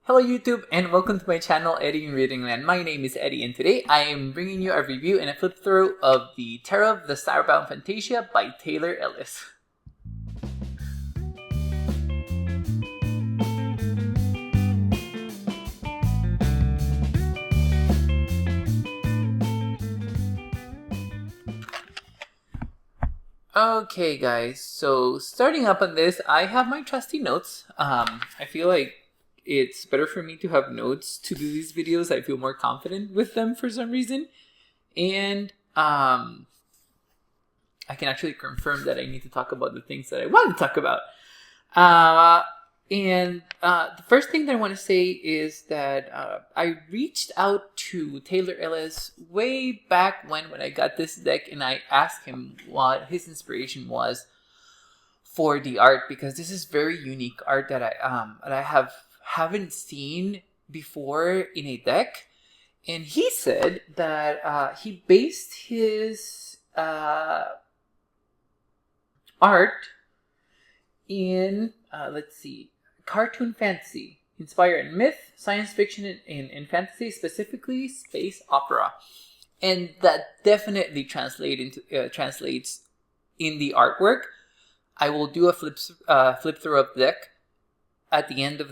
Hello YouTube and welcome to my channel eddieinreadingland. My name is Eddie and today I am bringing you a review and a flip through of the Tarot of the Starbound Phantasia by Taylor Ellis. Okay guys, so starting up on this, I have my trusty notes. I feel like it's better for me to have notes to do these videos. I feel more confident with them for some reason. And I can actually confirm that I need to talk about the things that I want to talk about. The first thing that I want to say is that I reached out to Taylor Ellis way back when I got this deck, and I asked him what his inspiration was for the art, because this is very unique art that I haven't seen before in a deck. And he said that he based his art in let's see, cartoon fantasy inspired in myth, science fiction, and fantasy, specifically space opera, and that definitely translates in the artwork. I will do a flip through of the deck at the end of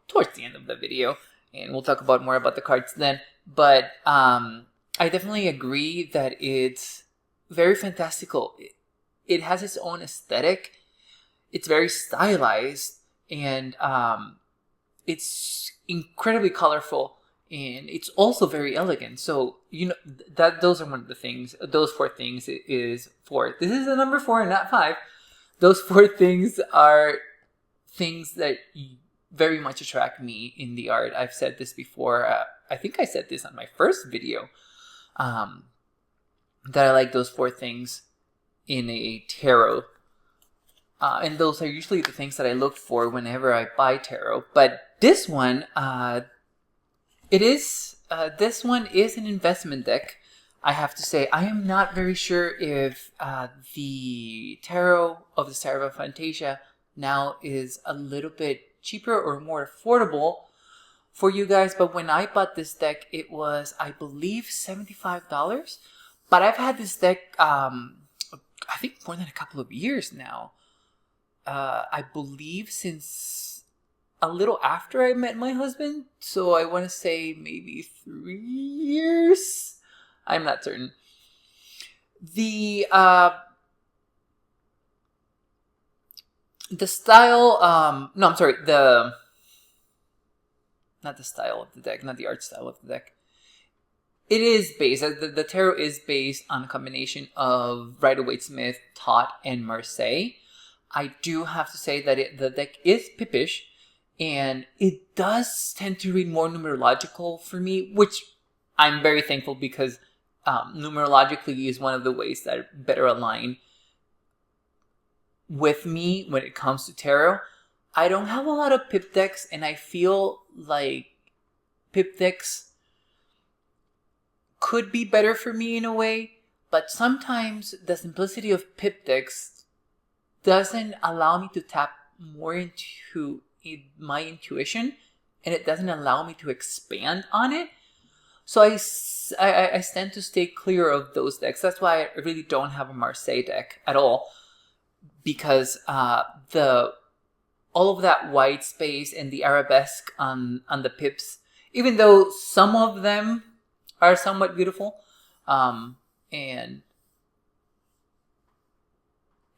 towards the end of the video, and we'll talk about more about the cards then. But I definitely agree that it's very fantastical. It has its own aesthetic. It's very stylized, and it's incredibly colorful, and it's also very elegant. So those are one of the things. Those four things is four. This is a number 4 and not 5. Those four things are things that very much attract me in the art. I've said this before. I think I said this on my first video, that I like those 4 things in a tarot. And those are usually the things that I look for whenever I buy tarot. But this one, this one is an investment deck. I have to say, I am not very sure if the Tarot of the Starbound Phantasia now is a little bit cheaper or more affordable for you guys. But when I bought this deck, it was, I believe, $75. But I've had this deck, I think, more than a couple of years now. I believe since a little after I met my husband. So I want to say maybe 3 years. I'm not certain. The style, no, I'm sorry, not the style of the deck, not the art style of the deck. It is based, the tarot is based on a combination of Rider-Waite-Smith, Tot, and Marseille. I do have to say that the deck is pippish, and it does tend to read more numerological for me, which I'm very thankful, because numerologically is one of the ways that better align with me when it comes to tarot. I don't have a lot of pip decks, and I feel like pip decks could be better for me in a way, but sometimes the simplicity of pip decks doesn't allow me to tap more into my intuition, and it doesn't allow me to expand on it. So I tend to stay clear of those decks. That's why I really don't have a Marseille deck at all, because all of that white space and the arabesque on the pips, even though some of them are somewhat beautiful, and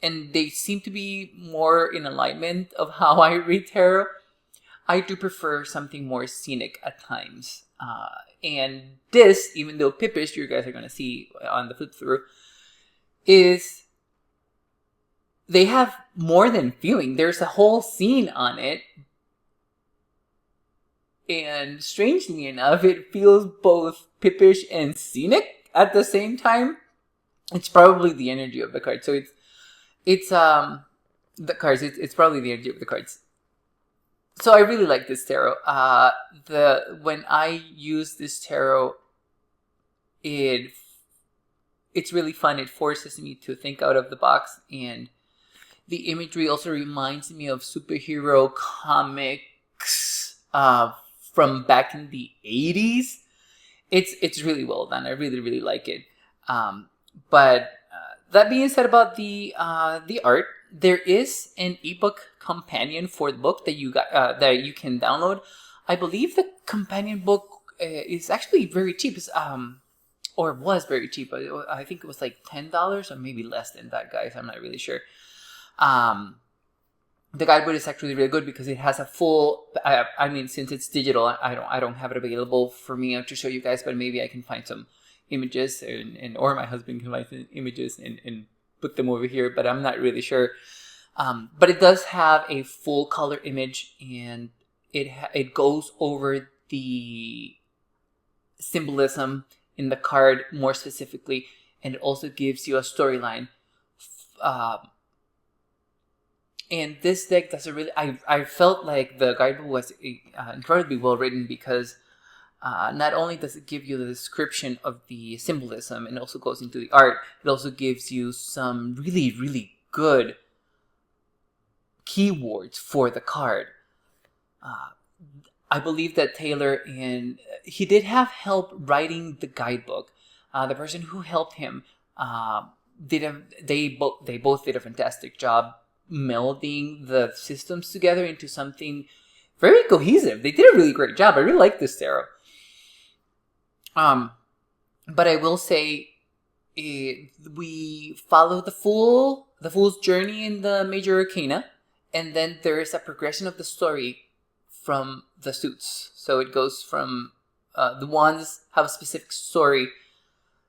they seem to be more in alignment of how I read tarot, I do prefer something more scenic at times. And this, even though pippish, you guys are going to see on the flip through, is they have more than feeling. There's a whole scene on it. And strangely enough, it feels both pippish and scenic at the same time. It's probably the energy of the card. So it's the cards. It's probably the energy of the cards. So I really like this tarot. When I use this tarot, it's really fun. It forces me to think out of the box, and the imagery also reminds me of superhero comics from back in the 80s. It's really well done. I really like it. But that being said about the art, there is an ebook companion for the book that you got that you can download. I believe the companion book is actually very cheap. It's, or was very cheap. I think it was like $10 or maybe less than that, guys. I'm not really sure. The guidebook is actually really good because it has a full. I mean, since it's digital, I don't have it available for me to show you guys, but maybe I can find some images or my husband can find some images and put them over here. But I'm not really sure. But it does have a full color image, and it goes over the symbolism in the card more specifically, and it also gives you a storyline. And this deck does a really. I felt like the guidebook was incredibly well written because not only does it give you the description of the symbolism and also goes into the art, it also gives you some really good keywords for the card. I believe that Taylor, and he did have help writing the guidebook. The person who helped him they both did a fantastic job melding the systems together into something very cohesive. They did a really great job. I really like this tarot. But I will say we follow the fool's journey in the major arcana, and then there is a progression of the story from the suits. So it goes from the wands have a specific story,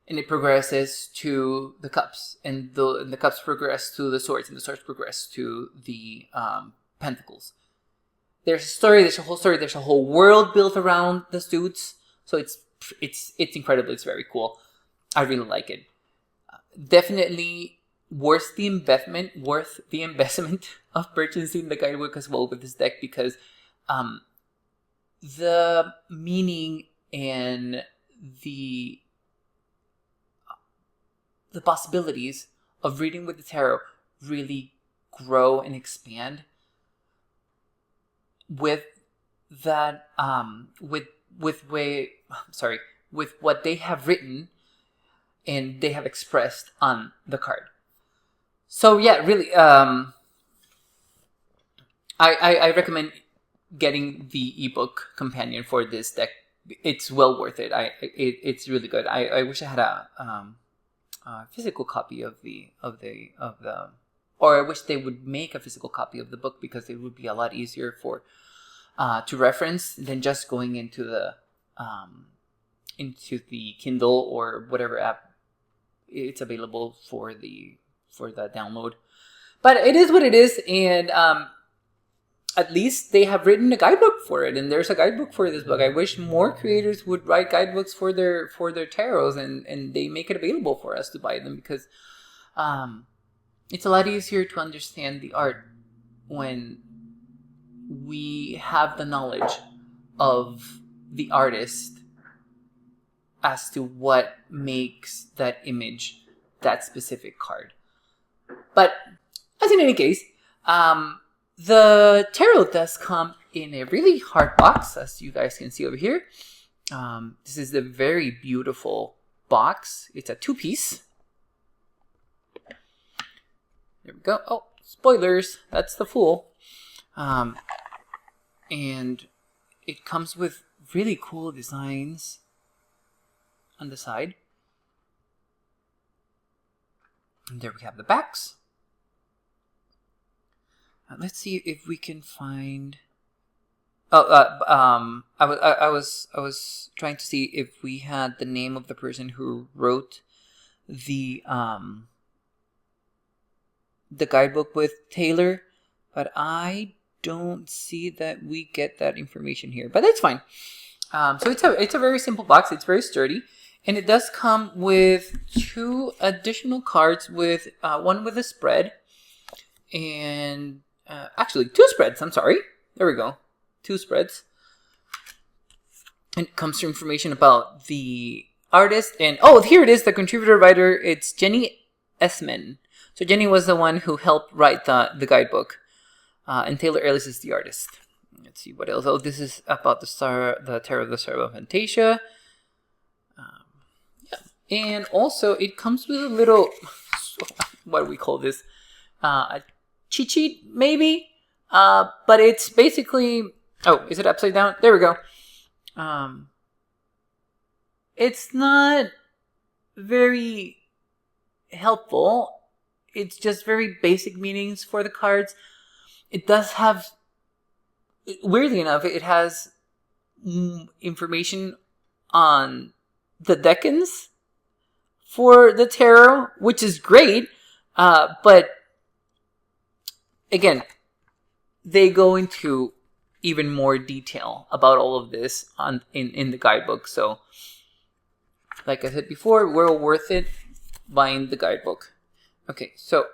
and it progresses to the cups, and the cups progress to the swords, and the swords progress to the pentacles. There's a story. There's a whole story. There's a whole world built around the suits. So it's incredible. It's very cool. I really like it. Definitely worth the investment of purchasing the guidebook as well with this deck, because the meaning and the possibilities of reading with the tarot really grow and expand with that with what they have written and they have expressed on the card. So yeah, really, I recommend getting the ebook companion for this deck. It's well worth it. It's really good. I wish I had a physical copy of the, or I wish they would make a physical copy of the book, because it would be a lot easier for to reference than just going into the Kindle or whatever app it's available for the download. But it is what it is, and at least they have written a guidebook for it, and there's a guidebook for this book. I wish more creators would write guidebooks for their tarots, and they make it available for us to buy them, because it's a lot easier to understand the art when we have the knowledge of the artist as to what makes that image that specific card. But as in any case, the tarot does come in a really hard box, as you guys can see over here. This is a very beautiful box. It's a 2-piece. There we go. Oh, spoilers. That's the Fool. And it comes with really cool designs on the side. And there we have the backs. Let's see if we can find. I was trying to see if we had the name of the person who wrote the guidebook with Taylor, but I don't see that we get that information here. But that's fine. So it's a very simple box. It's very sturdy, and it does come with 2 additional cards, with one with a spread, and actually 2 spreads. I'm sorry. There we go. 2 spreads. And it comes to information about the artist, and here it is. The contributor writer. It's Jenny Esman. So Jenny was the one who helped write the guidebook, and Taylor Ellis is the artist. Let's see what else. Oh, this is about the Terror of the Starbound Phantasia. Yeah, and also it comes with a little, what do we call this? A cheat sheet, maybe. But it's basically. Oh, is it upside down? There we go. It's not very helpful. It's just very basic meanings for the cards. It does have, weirdly enough, it has information on the decans for the tarot, which is great. But again, they go into even more detail about all of this in the guidebook. So, like I said before, well worth it buying the guidebook. Okay, so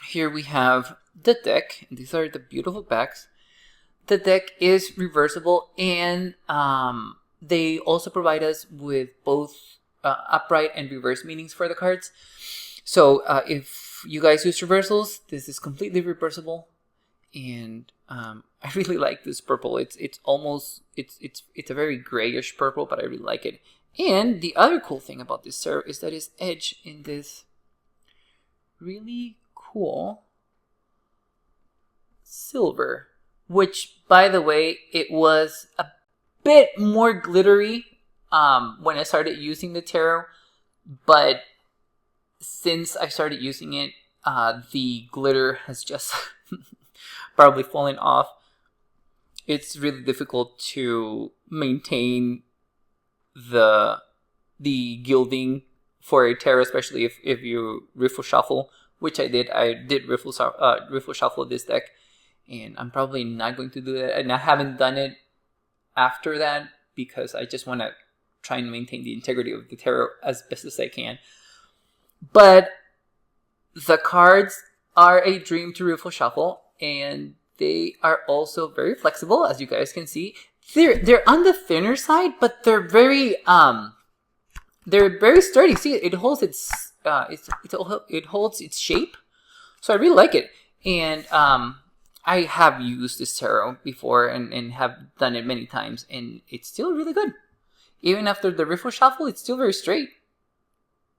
here we have the deck. These are the beautiful backs. The deck is reversible, and they also provide us with both upright and reverse meanings for the cards. So if you guys use reversals, this is completely reversible, and I really like this purple. It's a very grayish purple, but I really like it. And the other cool thing about this tarot is that it's edged in this really cool silver, which, by the way, it was a bit more glittery when I started using the tarot, but since I started using it, the glitter has just probably fallen off. It's really difficult to maintain the gilding for a tarot, especially if you riffle shuffle, which I did. I did riffle shuffle this deck, and I'm probably not going to do that. And I haven't done it after that because I just want to try and maintain the integrity of the tarot as best as I can. But the cards are a dream to riffle shuffle, and they are also very flexible, as you guys can see. They're on the thinner side, but they're very sturdy. See, it holds its shape, so I really like it. And I have used this tarot before and have done it many times, and it's still really good. Even after the riffle shuffle, it's still very straight.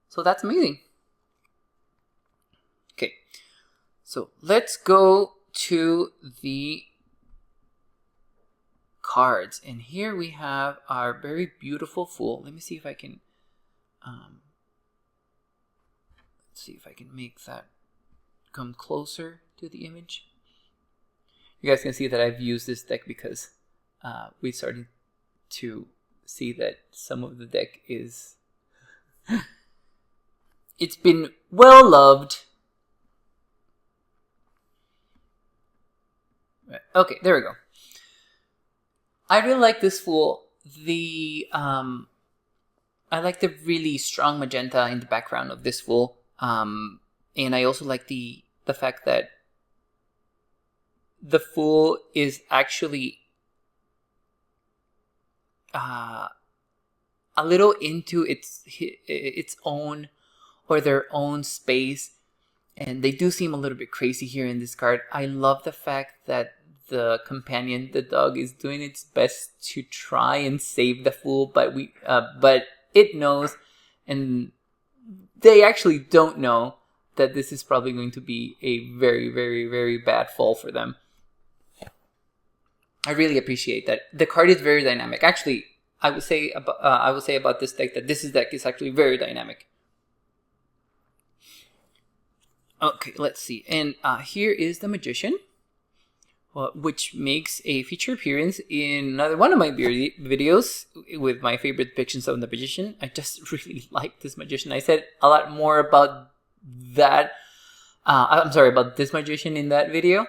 So that's amazing. Okay, so let's go to the cards, and here we have our very beautiful Fool. Let me see if I can make that come closer to the image. You guys can see that I've used this deck because we started to see that some of the deck is it's been well loved. Okay, there we go. I really like this Fool. I like the really strong magenta in the background of this Fool. And I also like the fact that the Fool is actually a little into its own or their own space, and they do seem a little bit crazy here in this card. I love the fact that the companion, the dog, is doing its best to try and save the Fool, but it knows, and they actually don't know that this is probably going to be a very, very, very bad fall for them. I really appreciate that. The card is very dynamic. Actually, I would say about this deck that this deck is actually very dynamic. Okay, let's see. And here is the Magician, which makes a feature appearance in another one of my videos with my favorite depictions of the Magician. I just really like this Magician. I said a lot more about that. I'm sorry, about this Magician in that video.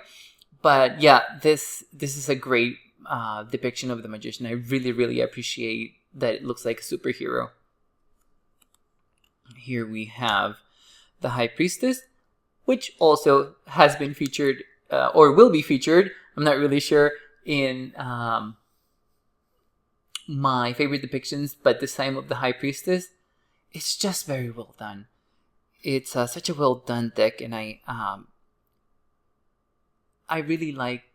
But yeah, this is a great depiction of the Magician. I really, really appreciate that it looks like a superhero. Here we have the High Priestess, which also has been featured or will be featured, I'm not really sure, in my favorite depictions, but this time of the High Priestess. It's just very well done. It's such a well done deck, and I really like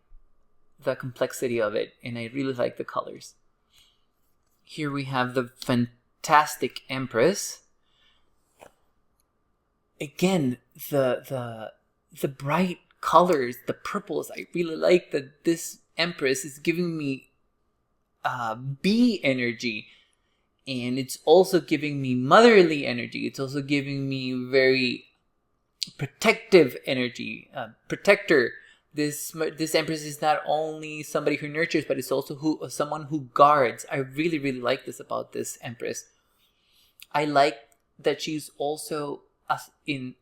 the complexity of it, and I really like the colors. Here we have the Fantastic Empress. Again, the bright colors, the purples. I really like that this Empress is giving me bee energy, and it's also giving me motherly energy. It's also giving me very protective energy, protector. This Empress is not only somebody who nurtures, but it's also someone who guards. I really, really like this about this Empress. I like that she's also in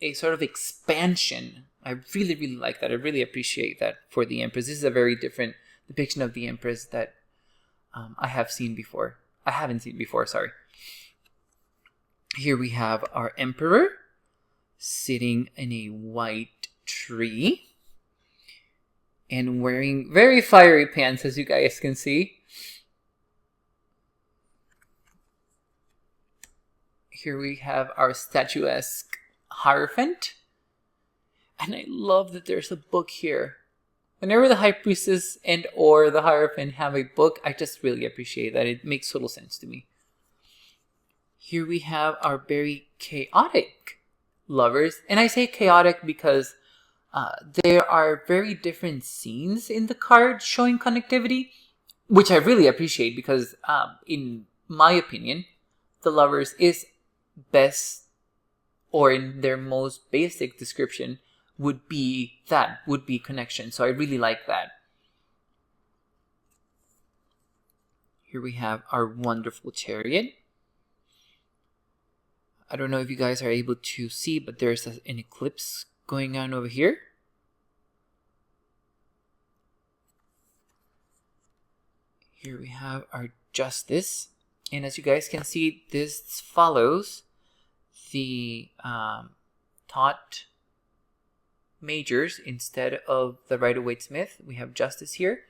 a sort of expansion. I really, really like that. I really appreciate that for the Empress. This is a very different depiction of the Empress that I haven't seen before, sorry. Here we have our Emperor sitting in a white tree and wearing very fiery pants, as you guys can see. Here we have our statuesque Hierophant. And I love that there's a book here. Whenever the High Priestess and or the Hierophant have a book, I just really appreciate that. It makes total sense to me. Here we have our very chaotic lovers. And I say chaotic because there are very different scenes in the card showing connectivity, which I really appreciate because, in my opinion, the lovers is best, or in their most basic description, would be connection. So I really like that. Here we have our wonderful chariot. I don't know if you guys are able to see, but there's an eclipse going on over here. Here we have our Justice. And as you guys can see, this follows the taught majors instead of the Rider-Waite-Smith. We have Justice here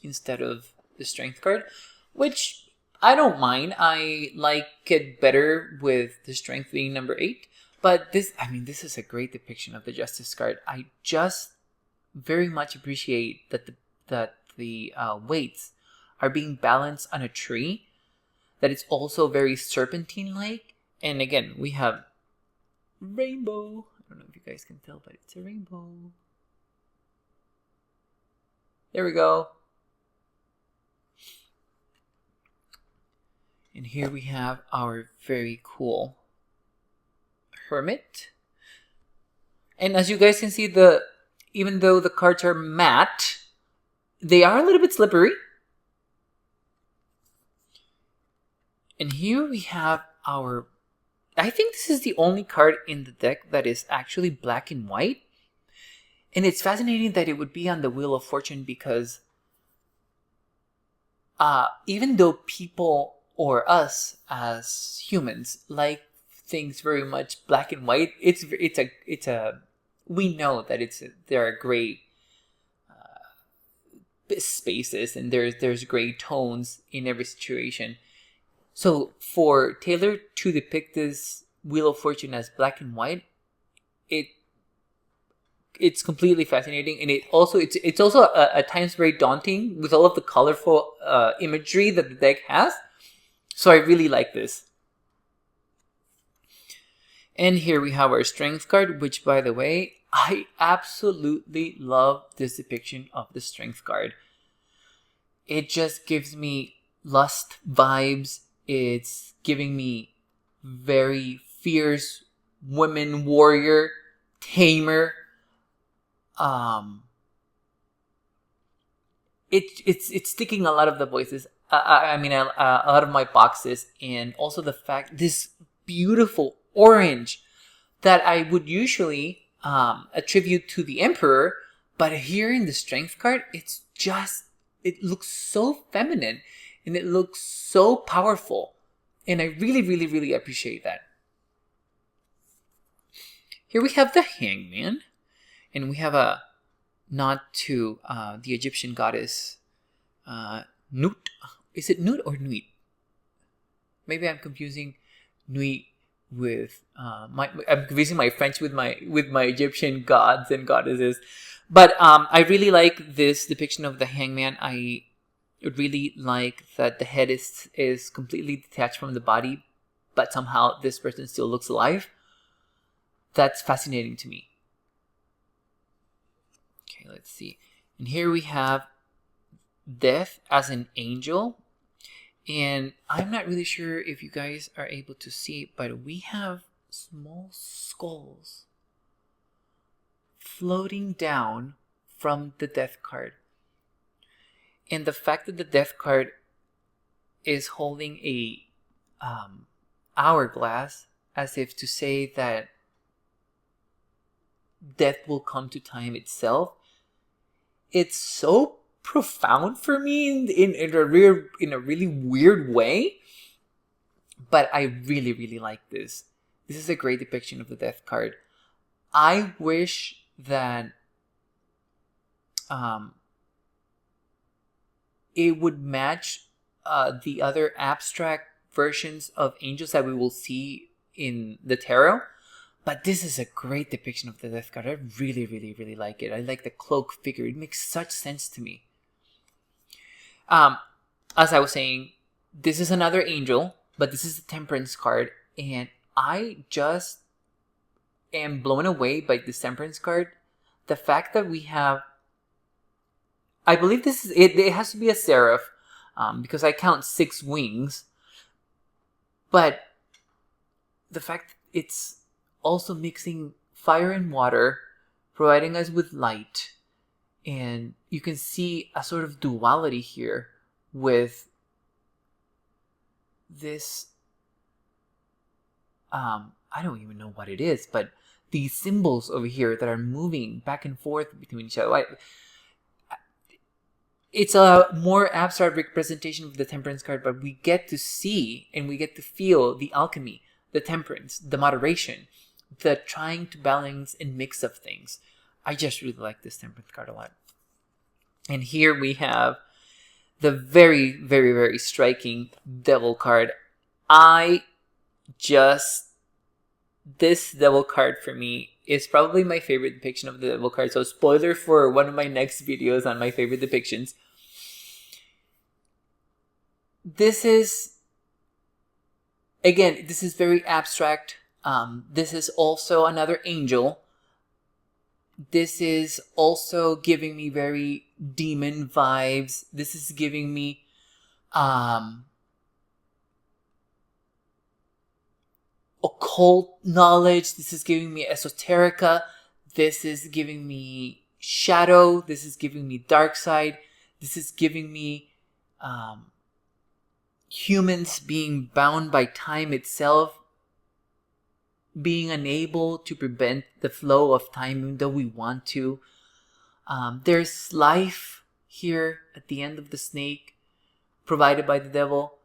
instead of the Strength card, which I don't mind. I like it better with the Strength being number 8. But this is a great depiction of the Justice card. I just very much appreciate that the weights are being balanced on a tree, that it's also very serpentine-like. And again, we have rainbow. I don't know if you guys can tell, but it's a rainbow. There we go. And here we have our very cool Hermit. And as you guys can see, even though the cards are matte, they are a little bit slippery. And here we have our, I think this is the only card in the deck that is actually black and white. And it's fascinating that it would be on the Wheel of Fortune because even though people or us as humans like things very much black and white, we know that there are gray spaces and there's gray tones in every situation. So for Taylor to depict this Wheel of Fortune as black and white, it's completely fascinating, and it's also at times very daunting with all of the colorful imagery that the deck has. So I really like this. And here we have our Strength card, which, by the way, I absolutely love this depiction of the Strength card. It just gives me lust vibes. It's giving me very fierce woman warrior, tamer. It's ticking a lot of the voices. A lot of my boxes, and also the fact this beautiful orange that I would usually attribute to the Emperor, but here in the Strength card, it looks so feminine. And it looks so powerful. And I really, really, really appreciate that. Here we have the Hangman. And we have a nod to the Egyptian goddess Nut. Is it Nut or Nuit? Maybe I'm confusing Nuit I'm confusing my French with my Egyptian gods and goddesses. But I really like this depiction of the hangman. I really like that the head is completely detached from the body, but somehow this person still looks alive. That's fascinating to me. Okay, let's see. And here we have Death as an angel. And I'm not really sure if you guys are able to see, but we have small skulls floating down from the death card. And the fact that the death card is holding a hourglass, as if to say that death will come to time itself, it's so profound for me in a really weird way. But I really, really like this. This is a great depiction of the death card. I wish that it would match the other abstract versions of angels that we will see in the tarot. But this is a great depiction of the death card. I really, really, really like it. I like the cloak figure. It makes such sense to me. As I was saying, this is another angel, but this is the Temperance card. And I just am blown away by this Temperance card. The fact that we have, I believe this is it. It has to be a seraph, because I count 6 wings. But the fact that it's also mixing fire and water, providing us with light, and you can see a sort of duality here with this. I don't even know what it is, but these symbols over here that are moving back and forth between each other. It's a more abstract representation of the Temperance card, but we get to see and we get to feel the alchemy, the temperance, the moderation, the trying to balance and mix of things. I just really like this Temperance card a lot. And here we have the very, very, very striking Devil card. This Devil card for me is probably my favorite depiction of the Devil card. So spoiler for one of my next videos on my favorite depictions. This is, again, this is very abstract. This is also another angel. This is also giving me very demon vibes. This is giving me occult knowledge. This is giving me esoterica. This is giving me shadow. This is giving me dark side. This is giving me humans being bound by time itself, being unable to prevent the flow of time even though we want to. There's life here at the end of the snake provided by the devil.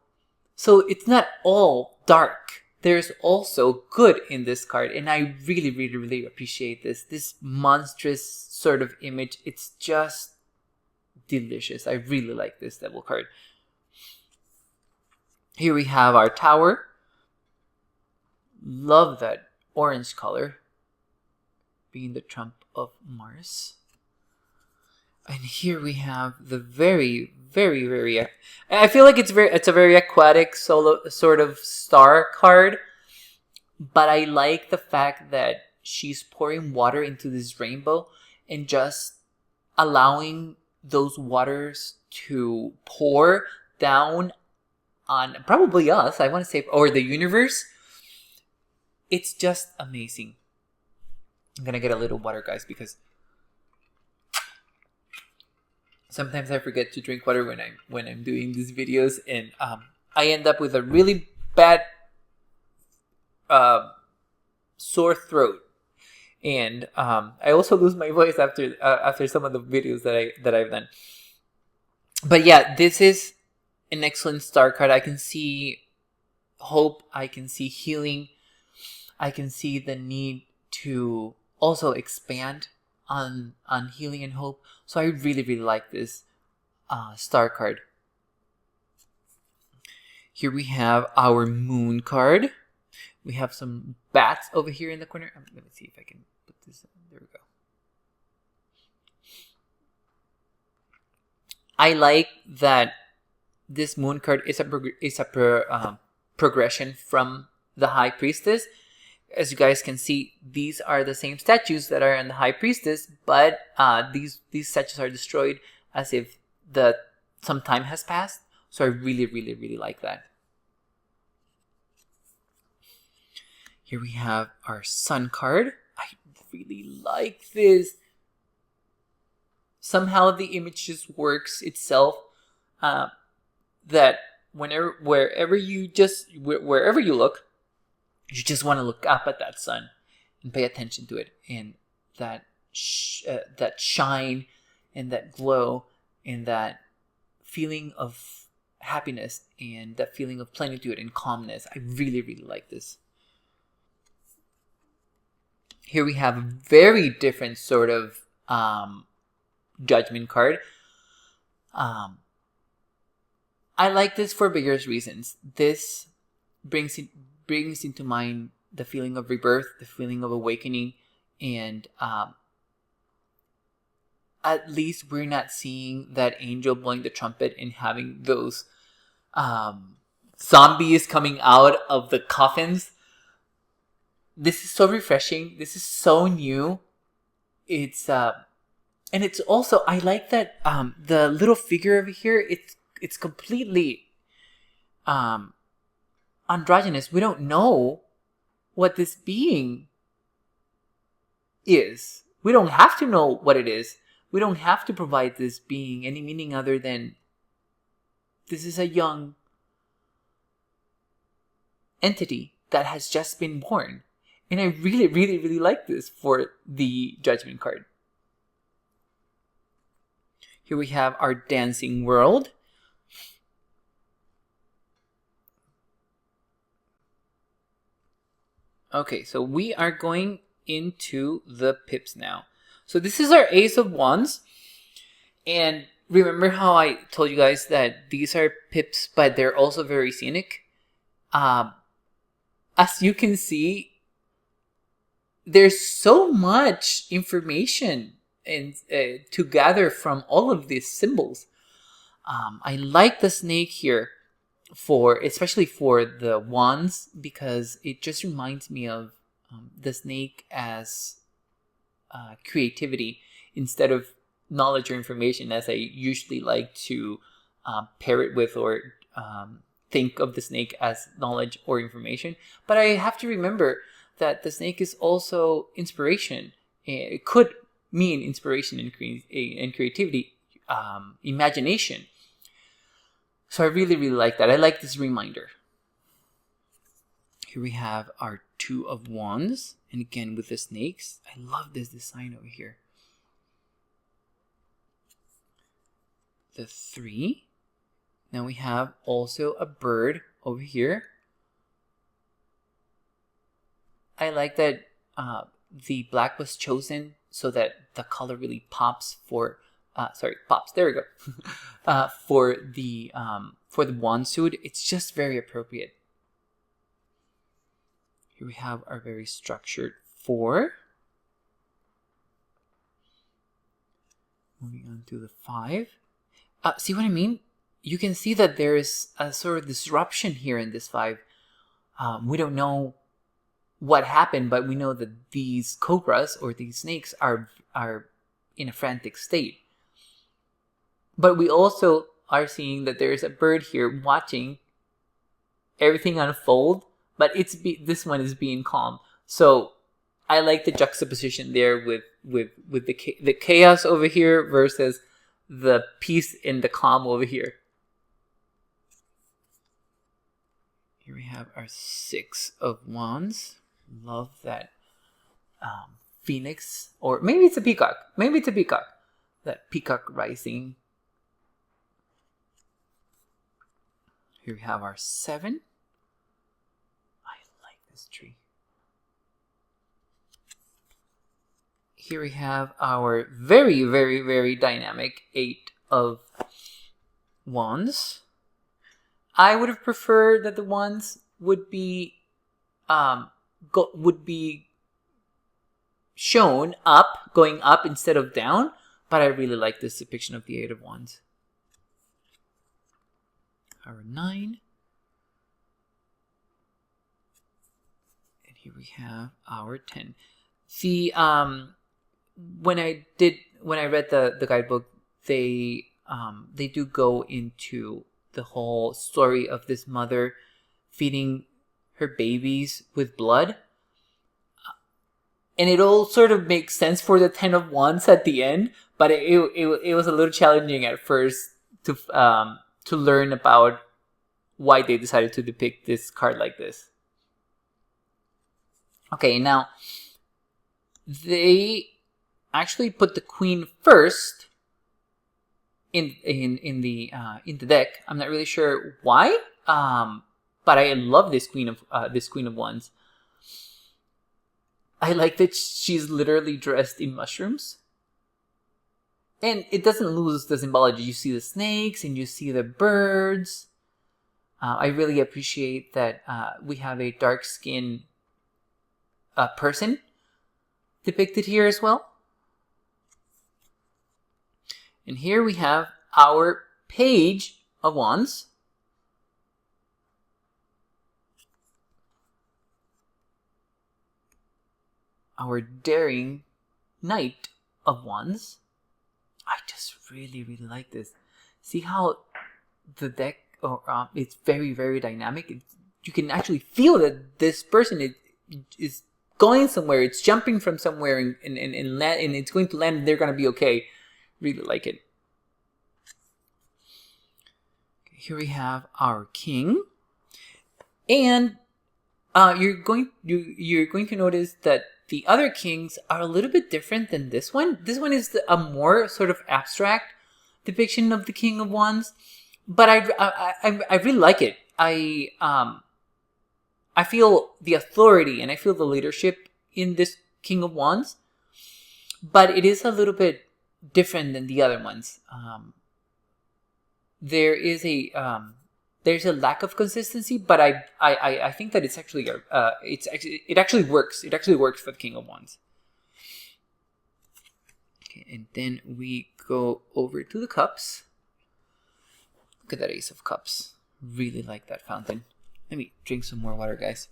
So it's not all dark. There's also good in this card, and I really, really, really appreciate this monstrous sort of image. It's just delicious. I really like this Devil card. Here we have our Tower. Love that orange color, being the trump of Mars. And here we have the very, very, very, I feel like it's a very aquatic sort of star card, but I like the fact that she's pouring water into this rainbow and just allowing those waters to pour down on probably us, I want to say, or the universe. It's just amazing. I'm gonna get a little water, guys, because sometimes I forget to drink water when I'm doing these videos, and I end up with a really bad sore throat, and I also lose my voice after some of the videos that I've done. But yeah, this is an excellent star card. I can see hope. I can see healing. I can see the need to also expand on healing and hope. So I really, really like this star card. Here we have our Moon card. We have some bats over here in the corner. Let me see if I can put this in. There we go. I like that this moon card is a progression from the High Priestess. As you guys can see, these are the same statues that are in the High Priestess, but these statues are destroyed as if some time has passed. So I really like that. Here we have our Sun card. I really like this. Somehow the image just works itself. That wherever you look, you just want to look up at that sun and pay attention to it, and that shine and that glow and that feeling of happiness and that feeling of plenitude and calmness. I really like this. Here we have a very different sort of judgment card. I like this for various reasons. This brings into mind the feeling of rebirth, the feeling of awakening, and at least we're not seeing that angel blowing the trumpet and having those zombies coming out of the coffins. This is so refreshing. This is so new. It's and it's also, I like that the little figure over here, it's completely androgynous. We don't know what this being is. We don't have to know what it is. We don't have to provide this being any meaning other than this is a young entity that has just been born. And I really like this for the judgment card. Here we have our dancing world. Okay, so we are going into the pips now. So this is our Ace of Wands. And remember how I told you guys that these are pips, but they're also very scenic? As you can see, there's so much information and to gather from all of these symbols. I like the snake here, especially for the wands, because it just reminds me of the snake as creativity instead of knowledge or information, as I usually like to pair it with or think of the snake as knowledge or information. But I have to remember that the snake is also inspiration. It could mean inspiration and creativity, imagination. So I really like that. I like this reminder. Here we have our Two of Wands, and again with the snakes. I love this design over here. The Three. Now we have also a bird over here. I like that the black was chosen so that the color really pops for pops. There we go. For the wand suit, it's just very appropriate. Here we have our very structured 4. Moving on to the 5. See what I mean? You can see that there is a sort of disruption here in this 5. We don't know what happened, but we know that these cobras or these snakes are in a frantic state. But we also are seeing that there is a bird here watching everything unfold, but this one is being calm. So I like the juxtaposition there with the chaos over here versus the peace and the calm over here. Here we have our 6 of Wands. Love that phoenix, or maybe it's a peacock. Maybe it's a peacock. That peacock rising. Here we have our 7. I like this tree. Here we have our very dynamic 8 of Wands. I would have preferred that the wands would be would be shown up, going up instead of down. But I really like this depiction of the Eight of Wands. Our 9. And here we have our 10. The when I read the guidebook, they do go into the whole story of this mother feeding her babies with blood. And it all sort of makes sense for the 10 of Wands at the end, but it was a little challenging at first to learn about why they decided to depict this card like this. Okay, now they actually put the Queen first in the deck. I'm not really sure why, but I love this Queen of Wands. I like that she's literally dressed in mushrooms. And it doesn't lose the symbology. You see the snakes and you see the birds. I really appreciate that we have a dark-skinned person depicted here as well. And here we have our Page of Wands. Our Daring Knight of Wands. I just really, really like this. See how the deck, it's very, very dynamic. You can actually feel that this person is going somewhere. It's jumping from somewhere and it's going to land and they're going to be okay. Really like it. Here we have our King. And you're going to notice that the other kings are a little bit different than this one. This one is a more sort of abstract depiction of the King of Wands, but I really like it. I feel the authority and I feel the leadership in this King of Wands, but it is a little bit different than the other ones. There's a lack of consistency, but I think that it actually works. It actually works for the King of Wands. Okay, and then we go over to the cups. Look at that Ace of Cups. Really like that fountain. Let me drink some more water, guys.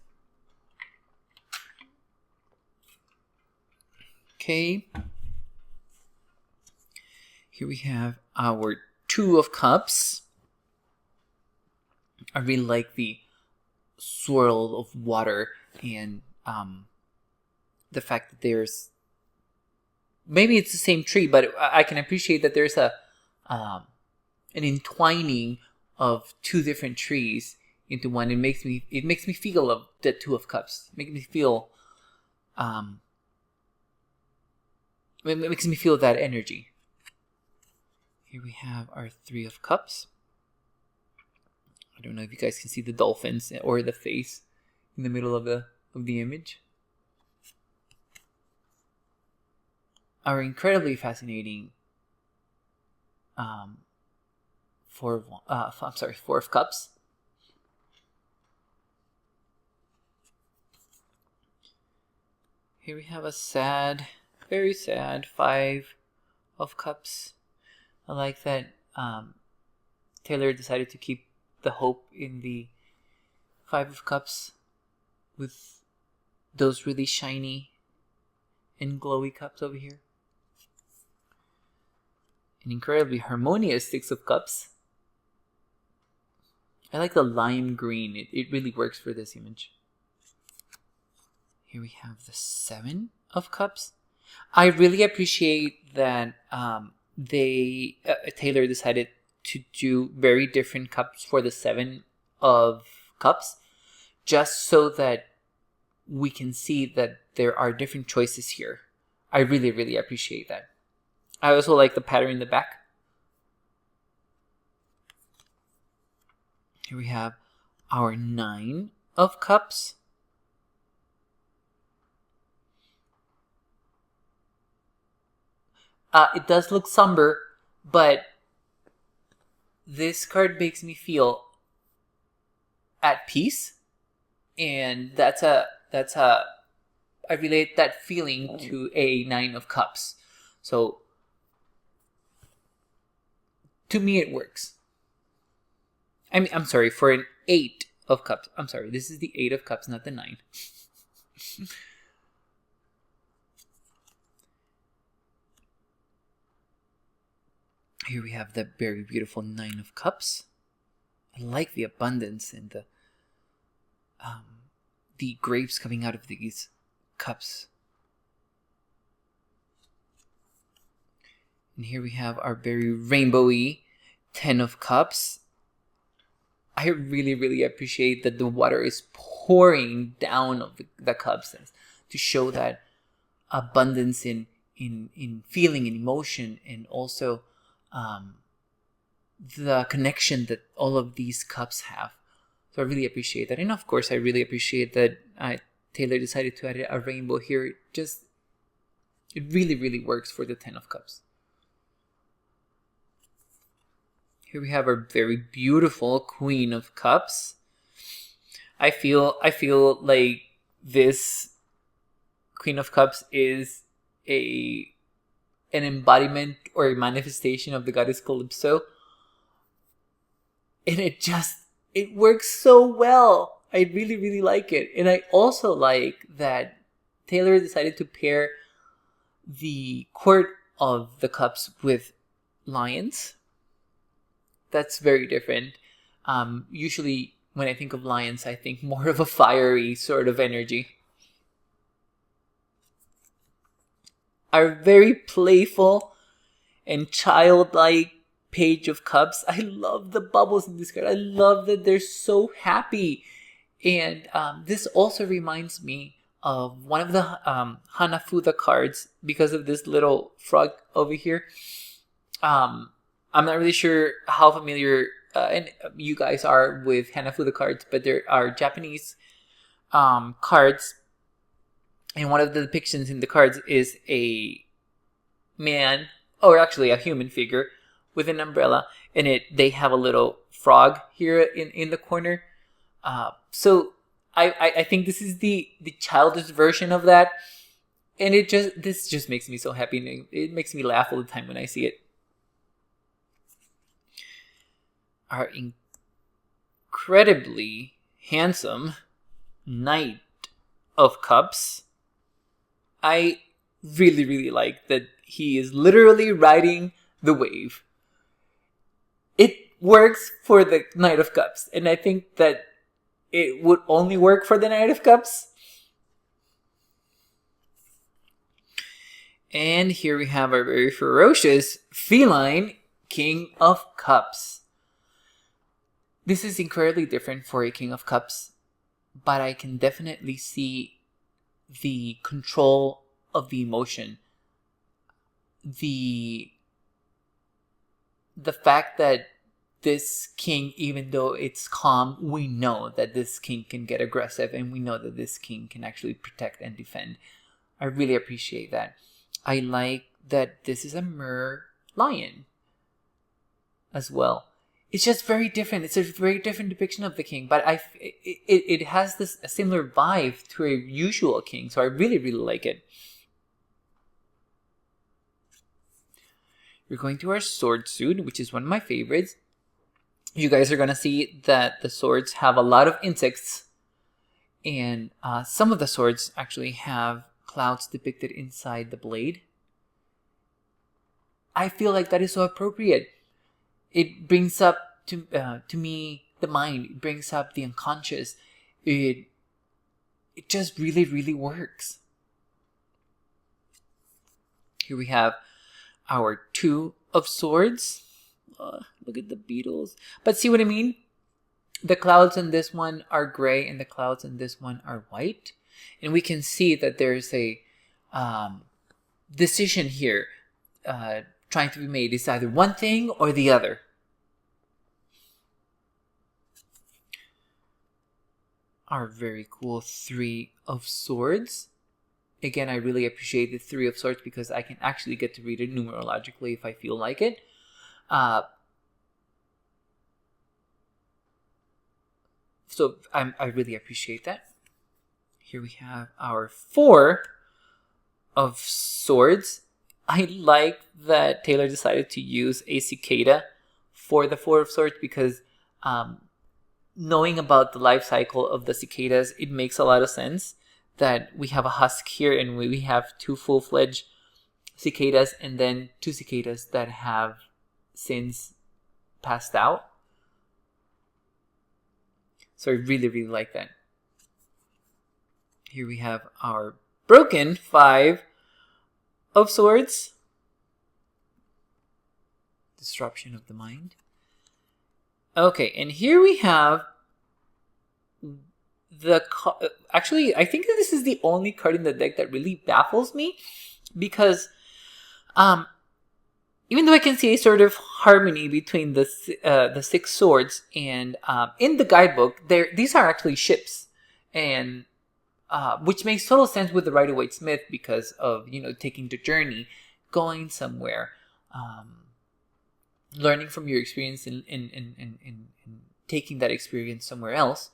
Okay. Here we have our Two of Cups. I really like the swirl of water and the fact that there's, maybe it's the same tree, but I can appreciate that there's an entwining of two different trees into one. It makes me feel of the Two of Cups. It makes me feel that energy. Here we have our Three of Cups. I don't know if you guys can see the dolphins or the face in the middle of the image. Our incredibly fascinating Four of Cups. Here we have a sad, very sad Five of Cups. I like that Taylor decided to keep the hope in the Five of Cups with those really shiny and glowy cups over here. An incredibly harmonious Six of Cups. I like the lime green. It really works for this image. Here we have the Seven of Cups. I really appreciate that Taylor decided to do very different cups for the Seven of Cups, just so that we can see that there are different choices here. I really, really appreciate that. I also like the pattern in the back. Here we have our Nine of Cups. It does look somber, but this card makes me feel at peace, and that's a that's I relate that feeling to a 9 of cups. So to me it works. I'm sorry, for an 8 of cups. I'm sorry, this is the 8 of cups, not the 9. Here we have the very beautiful 9 of cups. I like the abundance and the grapes coming out of these cups. And here we have our very rainbowy 10 of cups. I really appreciate that the water is pouring down of the cups to show that abundance in feeling and emotion, and also the connection that all of these cups have. So I really appreciate that. And of course, I really appreciate that Taylor decided to add a rainbow here. It really works for the 10 of cups. Here we have our very beautiful Queen of Cups. I feel like this Queen of Cups is an embodiment or a manifestation of the goddess Calypso. And it works so well. I really like it. And I also like that Taylor decided to pair the Court of the Cups with lions. That's very different. Usually when I think of lions, I think more of a fiery sort of energy. Our very playful and childlike Page of Cups. I love the bubbles in this card. I love that they're so happy. And this also reminds me of one of the Hanafuda cards because of this little frog over here. I'm not really sure how familiar and you guys are with Hanafuda cards, but there are Japanese cards, and one of the depictions in the cards is a man, or actually a human figure, with an umbrella, and they have a little frog here in the corner. So I think this is the childish version of that, and this just makes me so happy, and it makes me laugh all the time when I see it. Our incredibly handsome Knight of Cups. I really like that he is literally riding the wave. It works for the Knight of Cups, and I think that it would only work for the Knight of Cups. And here we have our very ferocious feline King of Cups. This is incredibly different for a King of Cups, but I can definitely see the control of the emotion. The fact that this king, even though it's calm, we know that this king can get aggressive, and we know that this king can actually protect and defend. I really appreciate that. I like that this is a mer lion as well. It's just very different. It's a very different depiction of the king, but it has a similar vibe to a usual king, so I really like it. We're going to our sword suit, which is one of my favorites. You guys are going to see that the swords have a lot of insects, and some of the swords actually have clouds depicted inside the blade. I feel like that is so appropriate. It brings up to me the mind. It brings up the unconscious. It just really works. Here we have our Two of Swords. Look at the beetles. But see what I mean? The clouds in this one are gray, and the clouds in this one are white. And we can see that there's a decision here trying to be made. It's either one thing or the other. Our very cool Three of Swords. Again, I really appreciate the Three of Swords because I can actually get to read it numerologically if I feel like it. So I really appreciate that. Here we have our 4 of swords. I like that Taylor decided to use a cicada for the 4 of swords because knowing about the life cycle of the cicadas, it makes a lot of sense that we have a husk here and we have 2 full-fledged cicadas and then 2 cicadas that have since passed out. So I really, really like that. Here we have our broken 5 of swords. Disruption of the mind. Okay, and here we have actually, I think that this is the only card in the deck that really baffles me because even though I can see a sort of harmony between the 6 swords and in the guidebook, these are actually ships, and which makes total sense with the Rider-Waite Smith because of taking the journey, going somewhere, learning from your experience and taking that experience somewhere else.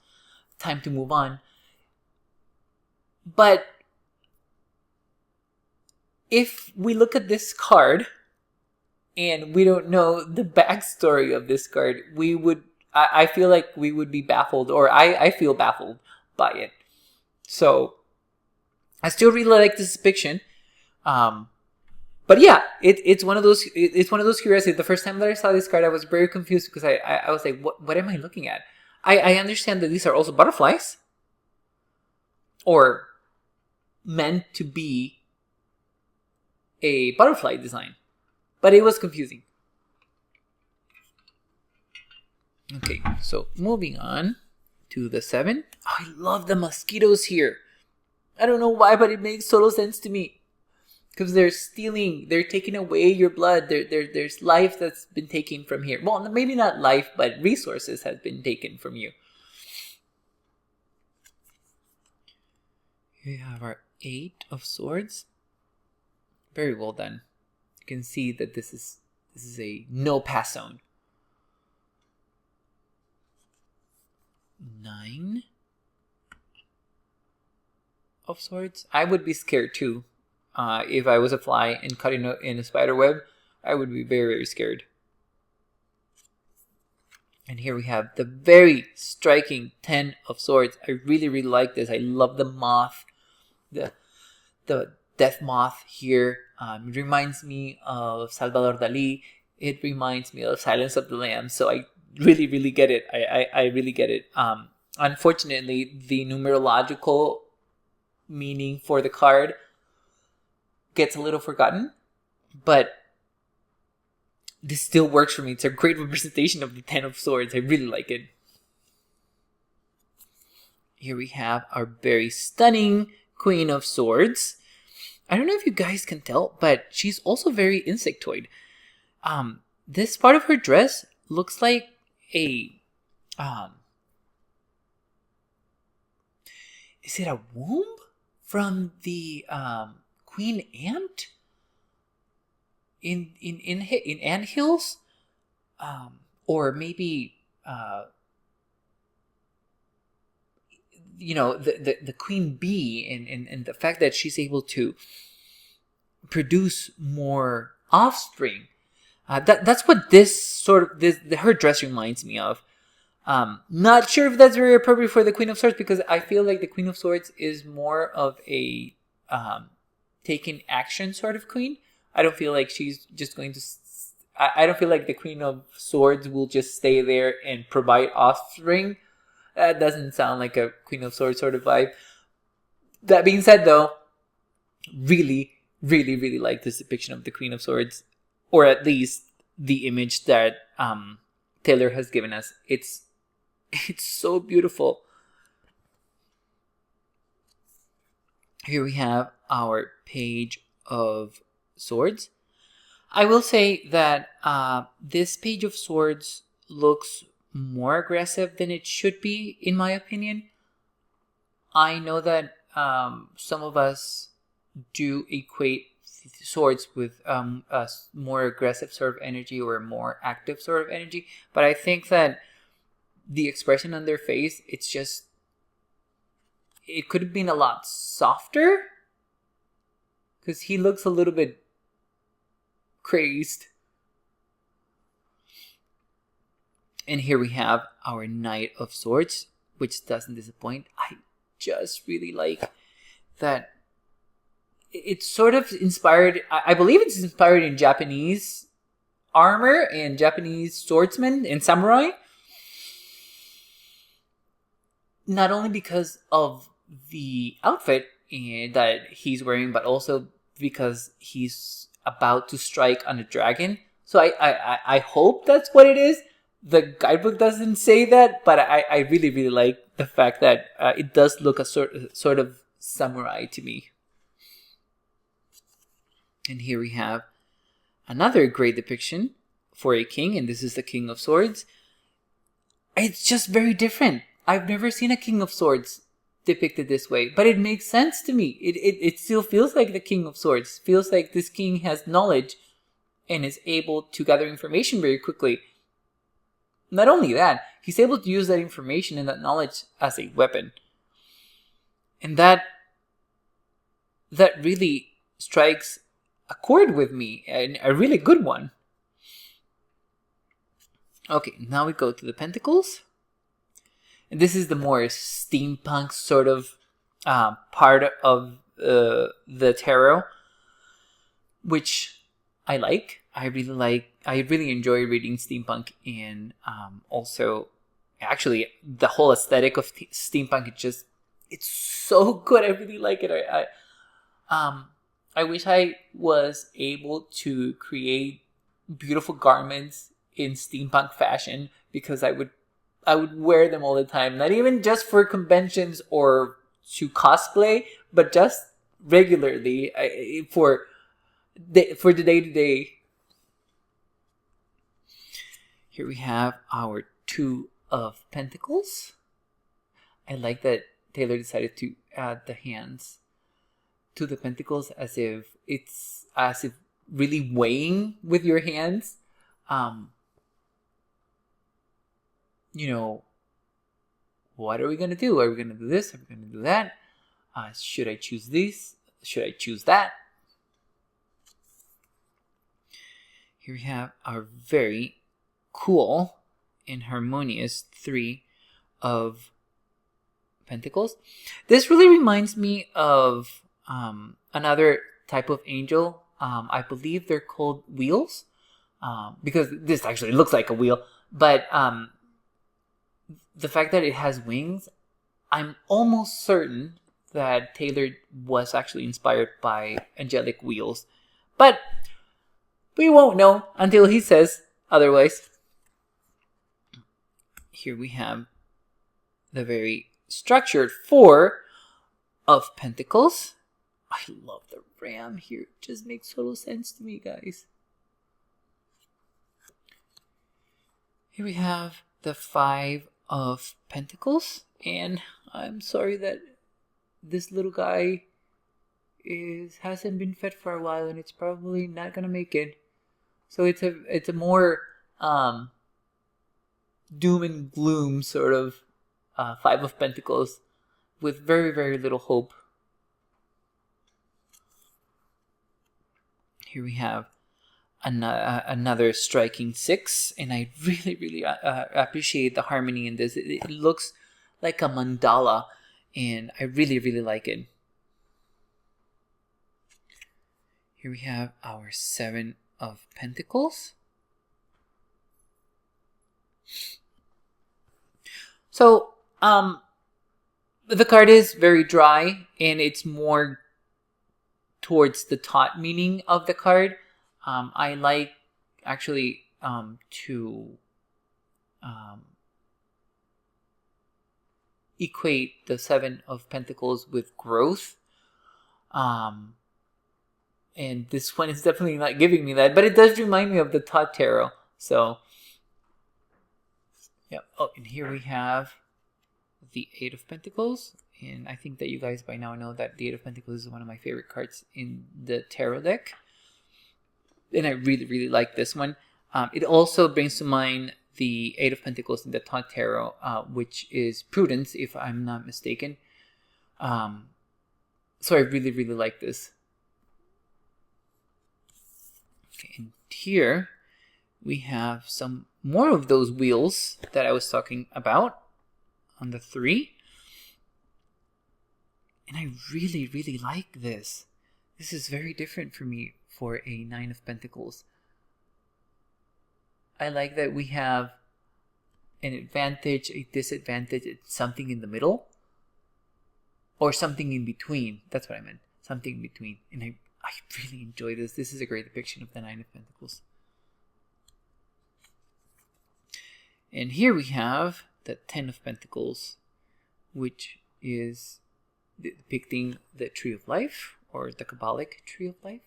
Time to move on. But if we look at this card and we don't know the backstory of this card, I feel like we would be baffled, or I feel baffled by it. So I still really like this depiction. But yeah, it's one of those curiosities. The first time that I saw this card, I was very confused because I was like, what am I looking at? I understand that these are also butterflies, or meant to be a butterfly design, but it was confusing. Okay, so moving on to the 7. Oh, I love the mosquitoes here. I don't know why, but it makes total sense to me. Because they're taking away your blood. There's life that's been taken from here. Well, maybe not life, but resources have been taken from you. Here we have our 8 of swords. Very well done. You can see that this is a no pass zone. 9 of swords. I would be scared too. If I was a fly and caught in a spider web, I would be very, very scared. And here we have the very striking 10 of swords. I really, really like this. I love the moth, the death moth here. It reminds me of Salvador Dali. It reminds me of Silence of the Lambs. So I really, really get it. I really get it. Unfortunately, the numerological meaning for the card gets a little forgotten, but this still works for me. It's a great representation of the 10 of swords. I really like it. Here we have our very stunning Queen of Swords. I don't know if you guys can tell, but she's also very insectoid. This part of her dress looks like a is it a womb from the Queen Ant in anthills, or maybe the queen bee and the fact that she's able to produce more offspring. That's what her dress reminds me of. Not sure if that's very appropriate for the Queen of Swords, because I feel like the Queen of Swords is more of a taking action sort of queen. I don't feel like she's just going to. I don't feel like the Queen of Swords will just stay there and provide offspring. That doesn't sound like a Queen of Swords sort of vibe. That being said, though, really, really, really like this depiction of the Queen of Swords, or at least the image that Taylor has given us. It's so beautiful. Here we have our Page of Swords. I will say that this Page of Swords looks more aggressive than it should be, in my opinion. I know that some of us do equate swords with a more aggressive sort of energy or a more active sort of energy, but I think that the expression on their face, it's it could have been a lot softer, because he looks a little bit crazed. And here we have our Knight of Swords, which doesn't disappoint. I just really like that it's sort of inspired, I believe it's inspired in Japanese armor and Japanese swordsmen and samurai. Not only because of the outfit that he's wearing, but also because he's about to strike on a dragon. So I hope that's what it is. The guidebook doesn't say that, but I really, really like the fact that it does look a sort of samurai to me. And here we have another great depiction for a king, and this is the King of Swords. It's just very different. I've never seen a King of Swords depicted this way, but it makes sense to me. It still feels like the King of Swords. Feels like this king has knowledge and is able to gather information very quickly. Not only that, he's able to use that information and that knowledge as a weapon. And that really strikes a chord with me, and a really good one. Okay, now we go to the Pentacles. And this is the more steampunk sort of part of the tarot, which I like. I really enjoy reading steampunk, and also, actually, the whole aesthetic of steampunk. It's so good. I really like it. I wish I was able to create beautiful garments in steampunk fashion, because I would wear them all the time. Not even just for conventions or to cosplay, but just regularly for the day-to-day. Here we have our Two of Pentacles. I like that Taylor decided to add the hands to the pentacles as if really weighing with your hands. What are we going to do? Are we going to do this? Are we going to do that? Should I choose this? Should I choose that? Here we have our very cool and harmonious Three of Pentacles. This really reminds me of another type of angel. I believe they're called wheels, because this actually looks like a wheel. But the fact that it has wings, I'm almost certain that Taylor was actually inspired by angelic wheels. But we won't know until he says otherwise. Here we have the very structured Four of Pentacles. I love the ram here. It just makes total sense to me, guys. Here we have the Five of Pentacles. And I'm sorry that this little guy hasn't been fed for a while, and it's probably not gonna make it. So it's a more doom and gloom sort of Five of Pentacles with very, very little hope. Here we have another striking Six, and I really, really appreciate the harmony in this. It looks like a mandala, and I really, really like it. Here we have our Seven of Pentacles. So, the card is very dry, and it's more towards the thought meaning of the card. I like actually to equate the Seven of Pentacles with growth. And this one is definitely not giving me that, but it does remind me of the Thought Tarot. So, yeah. Oh, and here we have the Eight of Pentacles. And I think that you guys by now know that the Eight of Pentacles is one of my favorite cards in the tarot deck. And I really, really like this one. It also brings to mind the Eight of Pentacles in the Thought Tarot, which is Prudence, if I'm not mistaken. So I really, really like this. Okay, and here we have some more of those wheels that I was talking about on the 3. And I really, really like this. This is very different for me for a 9 of Pentacles. I like that we have an advantage, a disadvantage, it's something in the middle. Or something in between. That's what I meant. Something in between. And I really enjoy this. This is a great depiction of the 9 of Pentacles. And here we have the 10 of Pentacles, which is depicting the Tree of Life, or the Kabbalic Tree of Life.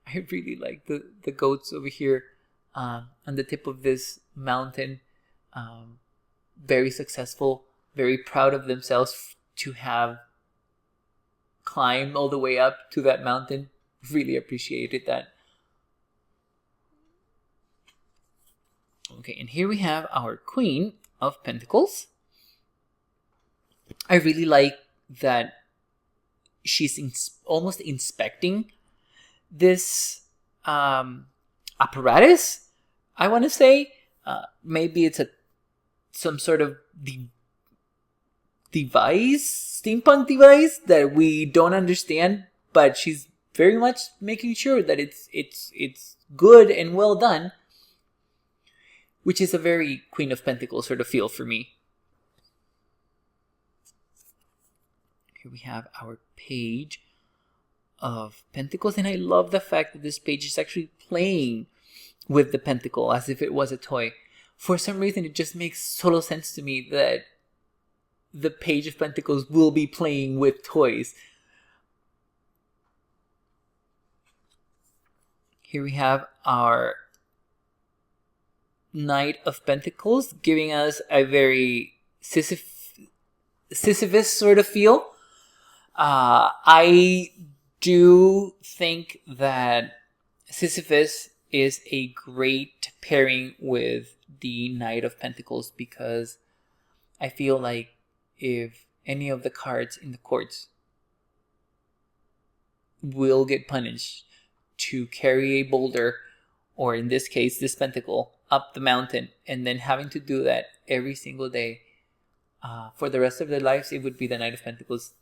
I really like the goats over here on the tip of this mountain. Very successful, very proud of themselves to have climbed all the way up to that mountain. Really appreciated that. Okay, and here we have our Queen of Pentacles. I really like that she's almost inspecting this apparatus. I want to say maybe it's some sort of device, steampunk device that we don't understand, but she's very much making sure that it's good and well done, which is a very Queen of Pentacles sort of feel for me. Here we have our Page of Pentacles, and I love the fact that this page is actually playing with the pentacle as if it was a toy. For some reason, it just makes total sense to me that the Page of Pentacles will be playing with toys. Here we have our Knight of Pentacles, giving us a very Sisyphus sort of feel. I do think that Sisyphus is a great pairing with the Knight of Pentacles, because I feel like if any of the cards in the courts will get punished to carry a boulder, or in this case this pentacle, up the mountain, and then having to do that every single day for the rest of their lives, it would be the Knight of Pentacles.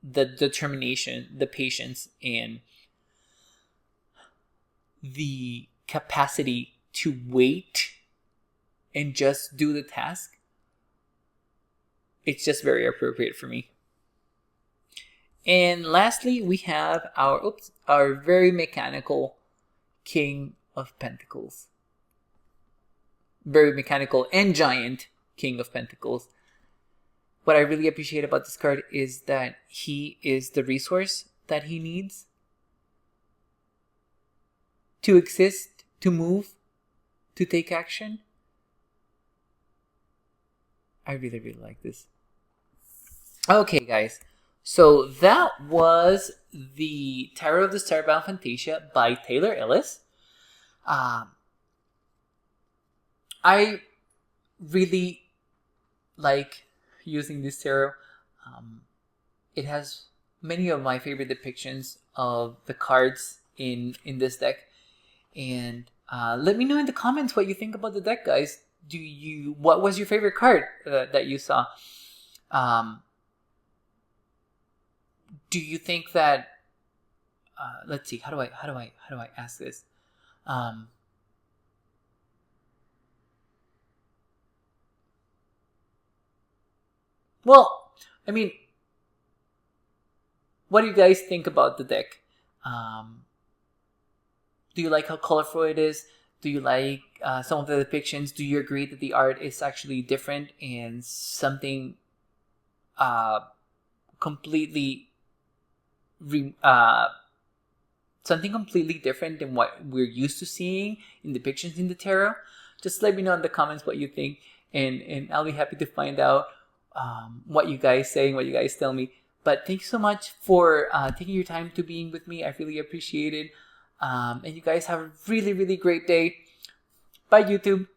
The determination, the patience, and the capacity to wait and just do the task. It's just very appropriate for me. And lastly, we have our very mechanical King of Pentacles. Very mechanical and giant King of Pentacles. What I really appreciate about this card is that he is the resource that he needs to exist, to move, to take action. I really, really like this. Okay, guys. So that was the Tarot of the Starbound Phantasia by Taylor Ellis. I really like using this tarot. It has many of my favorite depictions of the cards in this deck. And let me know in the comments what you think about the deck, guys. What was your favorite card that you saw? Do you think that let's see, how do I ask this? Well, I mean, what do you guys think about the deck? Do you like how colorful it is? Do you like some of the depictions? Do you agree that the art is actually different and something completely different than what we're used to seeing in depictions in the tarot? Just let me know in the comments what you think, and I'll be happy to find out what you guys say and what you guys tell me. But thank you so much for taking your time to being with me. I really appreciate it. And you guys have a really, really great day. Bye, YouTube.